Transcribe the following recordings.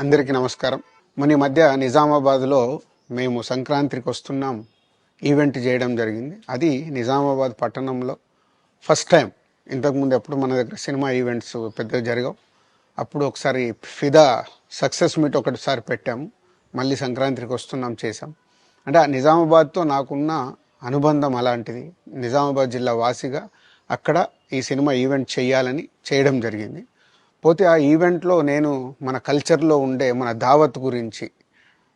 అందరికీ నమస్కారం. మన ఈ మధ్య నిజామాబాద్లో మేము సంక్రాంతికి వస్తున్నాం ఈవెంట్ చేయడం జరిగింది. అది నిజామాబాద్ పట్టణంలో ఫస్ట్ టైం. ఇంతకుముందు ఎప్పుడు మన దగ్గర సినిమా ఈవెంట్స్ పెద్దగా జరగవు. అప్పుడు ఒకసారి ఫిదా సక్సెస్ మీట్ ఒకటిసారి పెట్టాము. మళ్ళీ సంక్రాంతికి వస్తున్నాం చేసాం. అంటే ఆ నిజామాబాద్తో నాకున్న అనుబంధం అలాంటిది. నిజామాబాద్ జిల్లా వాసిగా అక్కడ ఈ సినిమా ఈవెంట్ చేయాలని చేయడం జరిగింది. పోతే ఆ ఈవెంట్లో నేను మన కల్చర్లో ఉండే మన దావత్ గురించి,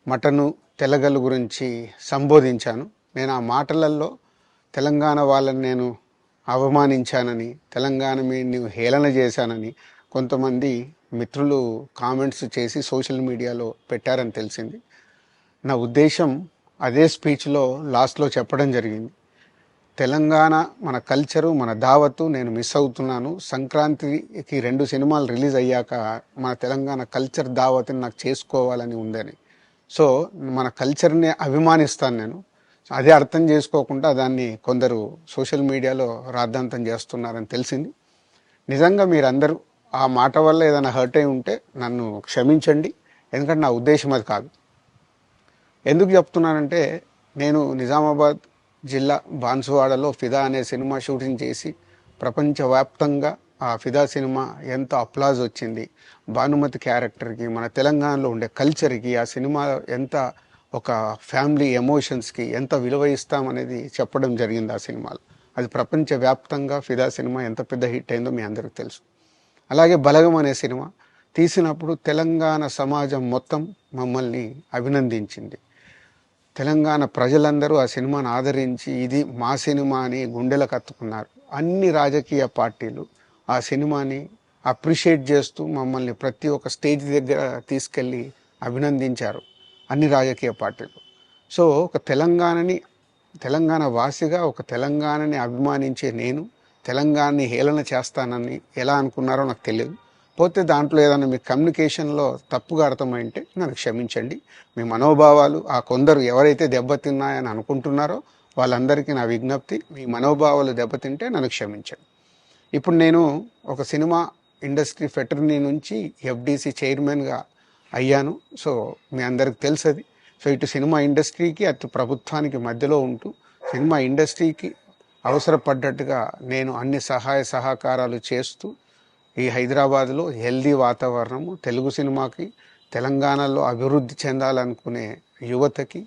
మటను తెలగలు గురించి సంబోధించాను. నేను ఆ మాటలలో తెలంగాణ వాళ్ళని నేను అవమానించానని, తెలంగాణ మీద హేళన చేశానని కొంతమంది మిత్రులు కామెంట్స్ చేసి సోషల్ మీడియాలో పెట్టారని తెలిసింది. నా ఉద్దేశం అదే స్పీచ్లో లాస్ట్లో చెప్పడం జరిగింది. తెలంగాణ మన కల్చరు, మన దావత్తు నేను మిస్ అవుతున్నాను. సంక్రాంతికి 2 సినిమాలు రిలీజ్ అయ్యాక మన తెలంగాణ కల్చర్ దావత్ని నాకు చేసుకోవాలని ఉందని. సో మన కల్చర్ని అభిమానిస్తాను నేను. అదే అర్థం చేసుకోకుండా దాన్ని కొందరు సోషల్ మీడియాలో రాద్ధాంతం చేస్తున్నారని తెలిసింది. నిజంగా మీరందరూ ఆ మాట వల్ల ఏదైనా హర్ట్ అయి ఉంటే నన్ను క్షమించండి. ఎందుకంటే నా ఉద్దేశం అది కాదు. ఎందుకు చెప్తున్నానంటే, నేను నిజామాబాద్ జిల్లా బాన్సువాడలో ఫిదా అనే సినిమా షూటింగ్ చేసి ప్రపంచవ్యాప్తంగా ఆ ఫిదా సినిమా ఎంత అప్లాజ్ వచ్చింది, భానుమతి క్యారెక్టర్కి, మన తెలంగాణలో ఉండే కల్చర్కి, ఆ సినిమా ఎంత ఒక ఫ్యామిలీ ఎమోషన్స్కి ఎంత విలువ ఇస్తామనేది చెప్పడం జరిగింది ఆ సినిమాలో. అది ప్రపంచవ్యాప్తంగా ఫిదా సినిమా ఎంత పెద్ద హిట్ అయిందో మీ అందరికీ తెలుసు. అలాగే బలగం అనే సినిమా తీసినప్పుడు తెలంగాణ సమాజం మొత్తం మమ్మల్ని అభినందించింది. తెలంగాణ ప్రజలందరూ ఆ సినిమాను ఆదరించి ఇది మా సినిమా అని గుండెలకు హత్తుకున్నారు. అన్ని రాజకీయ పార్టీలు ఆ సినిమాని అప్రిషియేట్ చేస్తూ మమ్మల్ని ప్రతి ఒక్క స్టేజ్ దగ్గర తీసుకెళ్ళి అభినందించారు, అన్ని రాజకీయ పార్టీలు. సో ఒక తెలంగాణ వాసిగా ఒక తెలంగాణని అభిమానించే నేను తెలంగాణని హేళన చేస్తానని ఎలా అనుకున్నారో నాకు తెలియదు. పోతే దాంట్లో ఏదైనా మీ కమ్యూనికేషన్లో తప్పుగా అర్థమైంటే నన్ను క్షమించండి. మీ మనోభావాలు ఆ కొందరు ఎవరైతే దెబ్బతిన్నాయని అనుకుంటున్నారో వాళ్ళందరికీ నా విజ్ఞప్తి, మీ మనోభావాలు దెబ్బతింటే నన్ను క్షమించండి. ఇప్పుడు నేను ఒక సినిమా ఇండస్ట్రీ ఫెటర్నీ నుంచి ఎఫ్డిసి చైర్మన్గా అయ్యాను. సో మీ అందరికి తెలుసది. సో ఇటు సినిమా ఇండస్ట్రీకి అటు ప్రభుత్వానికి మధ్యలో ఉంటూ సినిమా ఇండస్ట్రీకి అవసరపడ్డట్టుగా నేను అన్ని సహాయ సహకారాలు చేస్తూ ఈ హైదరాబాద్లో హెల్దీ వాతావరణము, తెలుగు సినిమాకి, తెలంగాణలో అభివృద్ధి చెందాలనుకునే యువతకి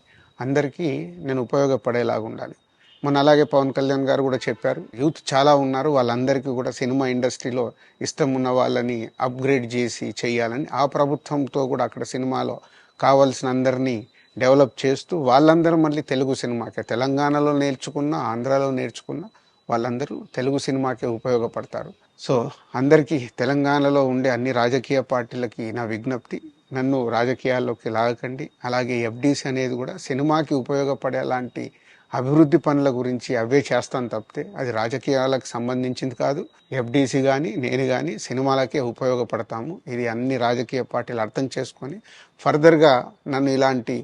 అందరికీ నేను ఉపయోగపడేలాగా ఉండాలి. మన అలాగే పవన్ కళ్యాణ్ గారు కూడా చెప్పారు, యూత్ చాలా ఉన్నారు, వాళ్ళందరికీ కూడా సినిమా ఇండస్ట్రీలో ఇష్టం ఉన్న వాళ్ళని అప్గ్రేడ్ చేసి చేయాలని, ఆ ప్రభుత్వంతో కూడా అక్కడ సినిమాలో కావాల్సిన అందరినీ డెవలప్ చేస్తూ వాళ్ళందరూ మళ్ళీ తెలుగు సినిమాకే, తెలంగాణలో నేర్చుకున్న, ఆంధ్రాలో నేర్చుకున్న వాళ్ళందరూ తెలుగు సినిమాకే ఉపయోగపడతారు. సో అందరికీ, తెలంగాణలో ఉండే అన్ని రాజకీయ పార్టీలకి నా విజ్ఞప్తి, నన్ను రాజకీయాల్లోకి లాగకండి. అలాగే ఎఫ్డిసి అనేది కూడా సినిమాకి ఉపయోగపడేలాంటి అభివృద్ధి పనుల గురించి అవే చేస్తాను తప్పితే అది రాజకీయాలకు సంబంధించింది కాదు. ఎఫ్డిసి కానీ నేను కానీ సినిమాలకే ఉపయోగపడతాము. ఇది అన్ని రాజకీయ పార్టీలు అర్థం చేసుకొని ఫర్దర్గా నన్ను ఇలాంటి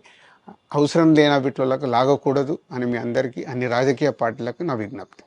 అవసరం లేని వీటిలోకి లాగకూడదు అని మీ అందరికీ, అన్ని రాజకీయ పార్టీలకు నా విజ్ఞప్తి.